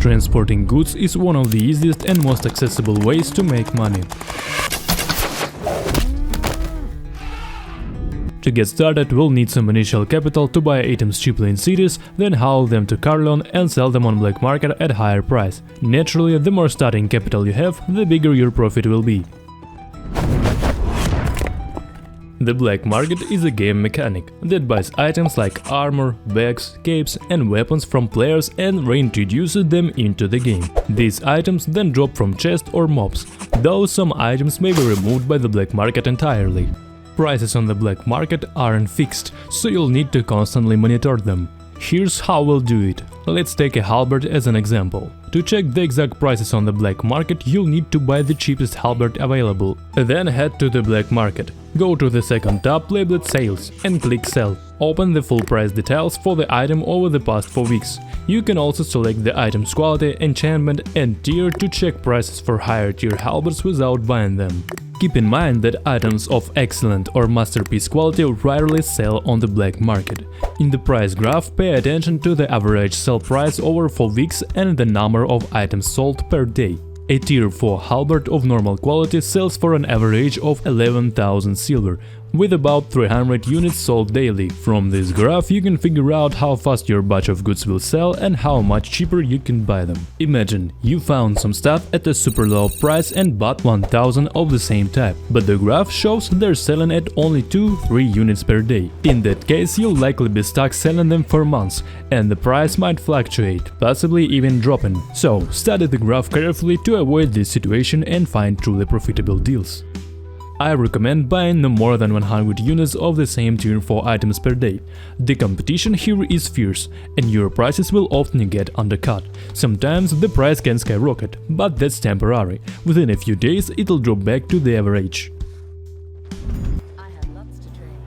Transporting goods is one of the easiest and most accessible ways to make money. To get started, we'll need some initial capital to buy items cheaply in cities, then haul them to Caerleon and sell them on black market at higher price. Naturally, the more starting capital you have, the bigger your profit will be. The black market is a game mechanic that buys items like armor, bags, capes and weapons from players and reintroduces them into the game. These items then drop from chests or mobs, though some items may be removed by the black market entirely. Prices on the black market aren't fixed, so you'll need to constantly monitor them. Here's how we'll do it. Let's take a halberd as an example. To check the exact prices on the black market, you'll need to buy the cheapest halberd available. Then head to the black market. Go to the second tab labeled Sales and click Sell. Open the full price details for the item over the past 4 weeks. You can also select the item's quality, enchantment and tier to check prices for higher tier halberds without buying them. Keep in mind that items of excellent or masterpiece quality rarely sell on the black market. In the price graph, pay attention to the average sell price over 4 weeks and the number of items sold per day. A tier 4 halberd of normal quality sells for an average of 11,000 silver, with about 300 units sold daily. From this graph you can figure out how fast your batch of goods will sell and how much cheaper you can buy them. Imagine you found some stuff at a super low price and bought 1000 of the same type, but the graph shows they're selling at only 2-3 units per day. In that case you'll likely be stuck selling them for months, and the price might fluctuate, possibly even dropping. So study the graph carefully to avoid this situation and find truly profitable deals. I recommend buying no more than 100 units of the same tier 4 items per day. The competition here is fierce, and your prices will often get undercut. Sometimes the price can skyrocket, but that's temporary. Within a few days it'll drop back to the average.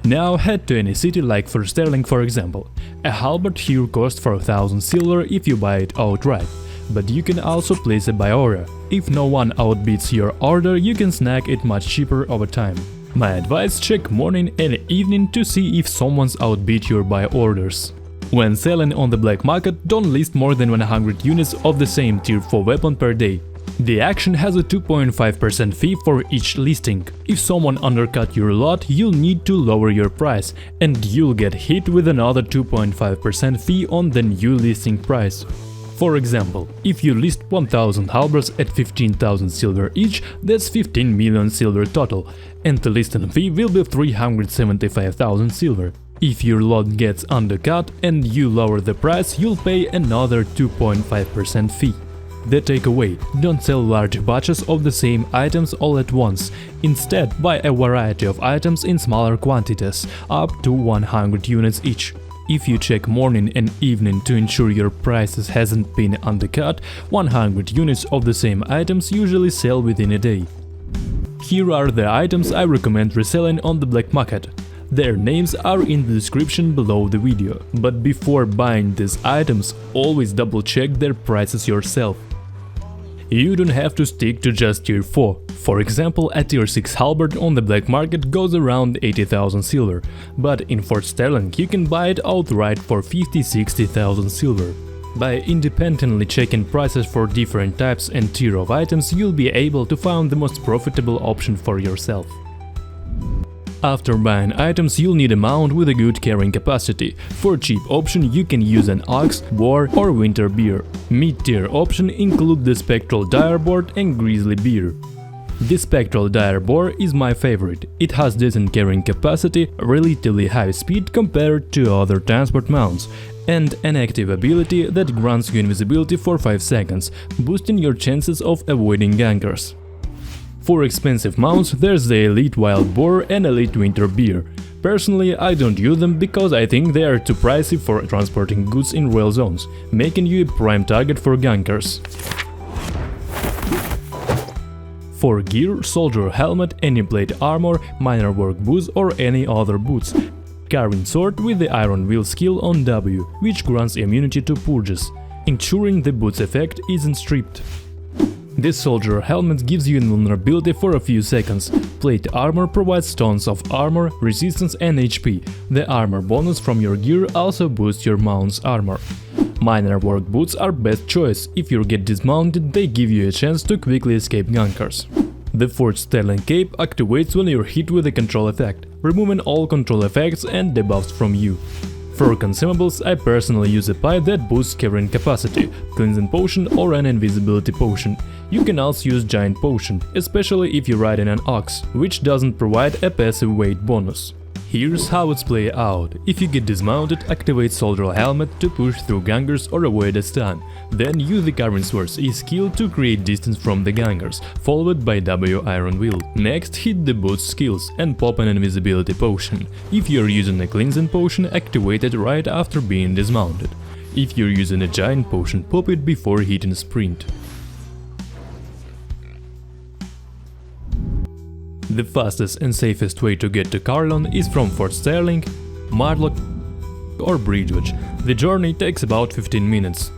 Now head to any city like Quarterstaff for example. A halberd here costs 4000 silver if you buy it outright. But you can also place it by order. If no one outbids your order, you can snag it much cheaper over time. My advice: check morning and evening to see if someone's outbid your buy orders. When selling on the black market, don't list more than 100 units of the same tier 4 weapon per day. The action has a 2.5% fee for each listing. If someone undercut your lot, you'll need to lower your price, and you'll get hit with another 2.5% fee on the new listing price. For example, if you list 1000 halberds at 15,000 silver each, that's 15 million silver total, and the listing fee will be 375,000 silver. If your lot gets undercut and you lower the price, you'll pay another 2.5% fee. The takeaway: don't sell large batches of the same items all at once. Instead, buy a variety of items in smaller quantities, up to 100 units each. If you check morning and evening to ensure your prices hasn't been undercut, 100 units of the same items usually sell within a day. Here are the items I recommend reselling on the black market. Their names are in the description below the video. But before buying these items, always double check their prices yourself. You don't have to stick to just tier 4. For example, a tier 6 halberd on the black market goes around 80,000 silver, but in Quarterstaff you can buy it outright for 50-60,000 silver. By independently checking prices for different types and tier of items, you'll be able to find the most profitable option for yourself. After buying items, you'll need a mount with a good carrying capacity. For cheap option you can use an ox, boar or winter bear. Mid-tier option include the spectral dire boar and grizzly bear. The spectral dire boar is my favorite. It has decent carrying capacity, relatively high speed compared to other transport mounts, and an active ability that grants you invisibility for 5 seconds, boosting your chances of avoiding gankers. For expensive mounts, there's the elite wild boar and elite winter bear. Personally, I don't use them because I think they are too pricey for transporting goods in royal zones, making you a prime target for gankers. For gear, soldier helmet, any plate armor, minor work boots or any other boots. Carving sword with the iron wheel skill on W, which grants immunity to purges, ensuring the boots effect isn't stripped. This soldier helmet gives you invulnerability for a few seconds. Plate armor provides tons of armor, resistance and HP. The armor bonus from your gear also boosts your mount's armor. Miner work boots are best choice. If you get dismounted, they give you a chance to quickly escape gankers. The Forged Sterling Cape activates when you're hit with a control effect, removing all control effects and debuffs from you. For consumables, I personally use a pie that boosts carrying capacity, cleansing potion or an invisibility potion. You can also use giant potion, especially if you're riding an ox, which doesn't provide a passive weight bonus. Here's how it's play out. If you get dismounted, activate Soldier Helmet to push through gankers or avoid a stun. Then use the Carrioncarler's E skill to create distance from the gankers, followed by W Iron Will. Next, hit the boots skills and pop an invisibility potion. If you're using a cleansing potion, activate it right after being dismounted. If you're using a giant potion, pop it before hitting sprint. The fastest and safest way to get to Caerleon is from Fort Sterling, Marlock or Bridgewater. The journey takes about 15 minutes.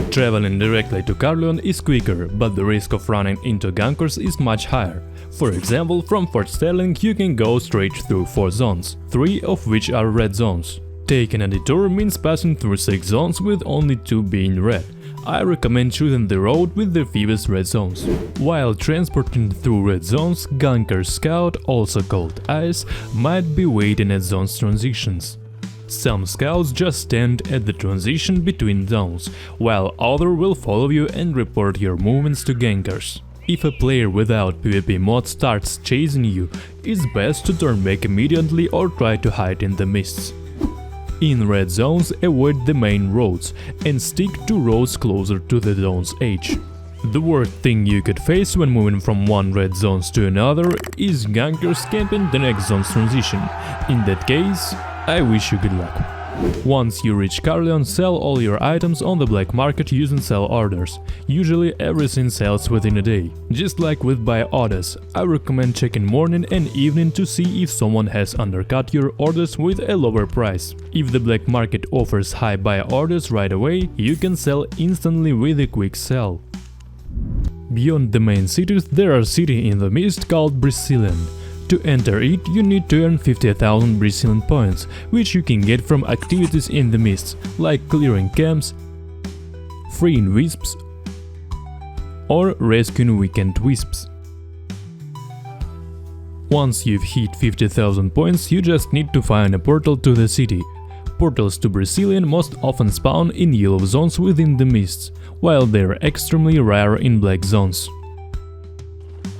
Traveling directly to Caerleon is quicker, but the risk of running into gankers is much higher. For example, from Fort Sterling you can go straight through 4 zones, 3 of which are red zones. Taking a detour means passing through 6 zones with only 2 being red. I recommend choosing the road with the fewest red zones. While transporting through red zones, Ganker Scout, also called Ice, might be waiting at zones transitions. Some scouts just stand at the transition between zones, while others will follow you and report your movements to gankers. If a player without PvP mod starts chasing you, it's best to turn back immediately or try to hide in the mists. In red zones, avoid the main roads and stick to roads closer to the zone's edge. The worst thing you could face when moving from one red zone to another is gankers camping the next zone's transition. In that case, I wish you good luck. Once you reach Caerleon, sell all your items on the black market using sell orders. Usually everything sells within a day. Just like with buy orders, I recommend checking morning and evening to see if someone has undercut your orders with a lower price. If the black market offers high buy orders right away, you can sell instantly with a quick sell. Beyond the main cities, there are city in the mist called Brecilien. To enter it, you need to earn 50,000 Brecilien points, which you can get from activities in the mists, like clearing camps, freeing wisps, or rescuing weekend wisps. Once you've hit 50,000 points, you just need to find a portal to the city. Portals to Brecilien most often spawn in yellow zones within the mists, while they're extremely rare in black zones.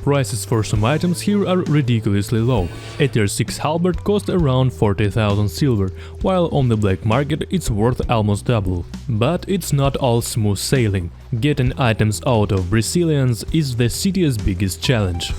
Prices for some items here are ridiculously low. A tier 6 halberd costs around 40,000 silver, while on the black market it's worth almost double. But it's not all smooth sailing. Getting items out of Brecilien is the city's biggest challenge.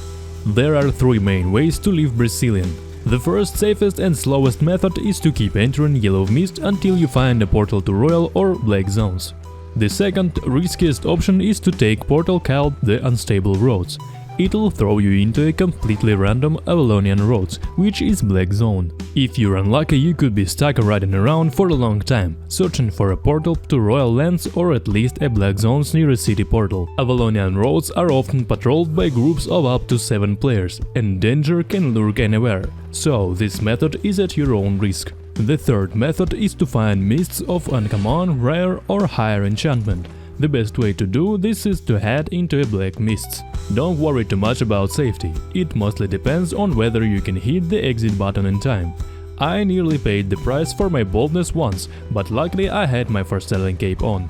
There are 3 main ways to leave Brecilien. The first, safest and slowest method is to keep entering yellow mist until you find a portal to royal or black zones. The second, riskiest option is to take portal called the Unstable Roads. It'll throw you into a completely random Avalonian roads, which is black zone. If you're unlucky, you could be stuck riding around for a long time, searching for a portal to royal lands or at least a black zones near a city portal. Avalonian roads are often patrolled by groups of up to 7 players, and danger can lurk anywhere, so this method is at your own risk. The third method is to find mists of uncommon, rare or higher enchantment. The best way to do this is to head into a black mist. Don't worry too much about safety, it mostly depends on whether you can hit the exit button in time. I nearly paid the price for my boldness once, but luckily I had my first selling cape on.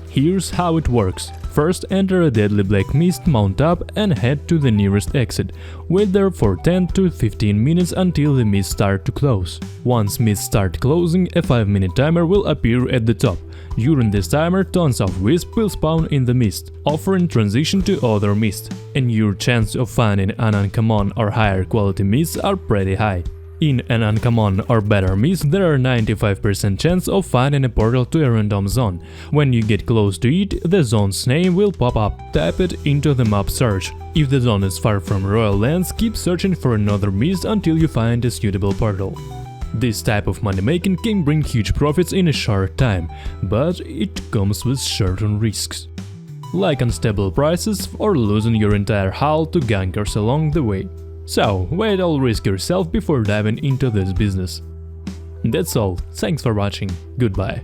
Here's how it works. First, enter a deadly black mist, mount up and head to the nearest exit. Wait there for 10 to 15 minutes until the mist starts to close. Once mist starts closing, a 5-minute timer will appear at the top. During this timer, tons of wisps will spawn in the mist, offering transition to other mists, and your chance of finding an uncommon or higher quality mists are pretty high. In an uncommon or better mist, there are 95% chance of finding a portal to a random zone. When you get close to it, the zone's name will pop up. Type it into the map search. If the zone is far from royal lands, keep searching for another mist until you find a suitable portal. This type of money making can bring huge profits in a short time, but it comes with certain risks, like unstable prices or losing your entire hull to gankers along the way. So, weigh all risk yourself before diving into this business. That's all, thanks for watching, goodbye.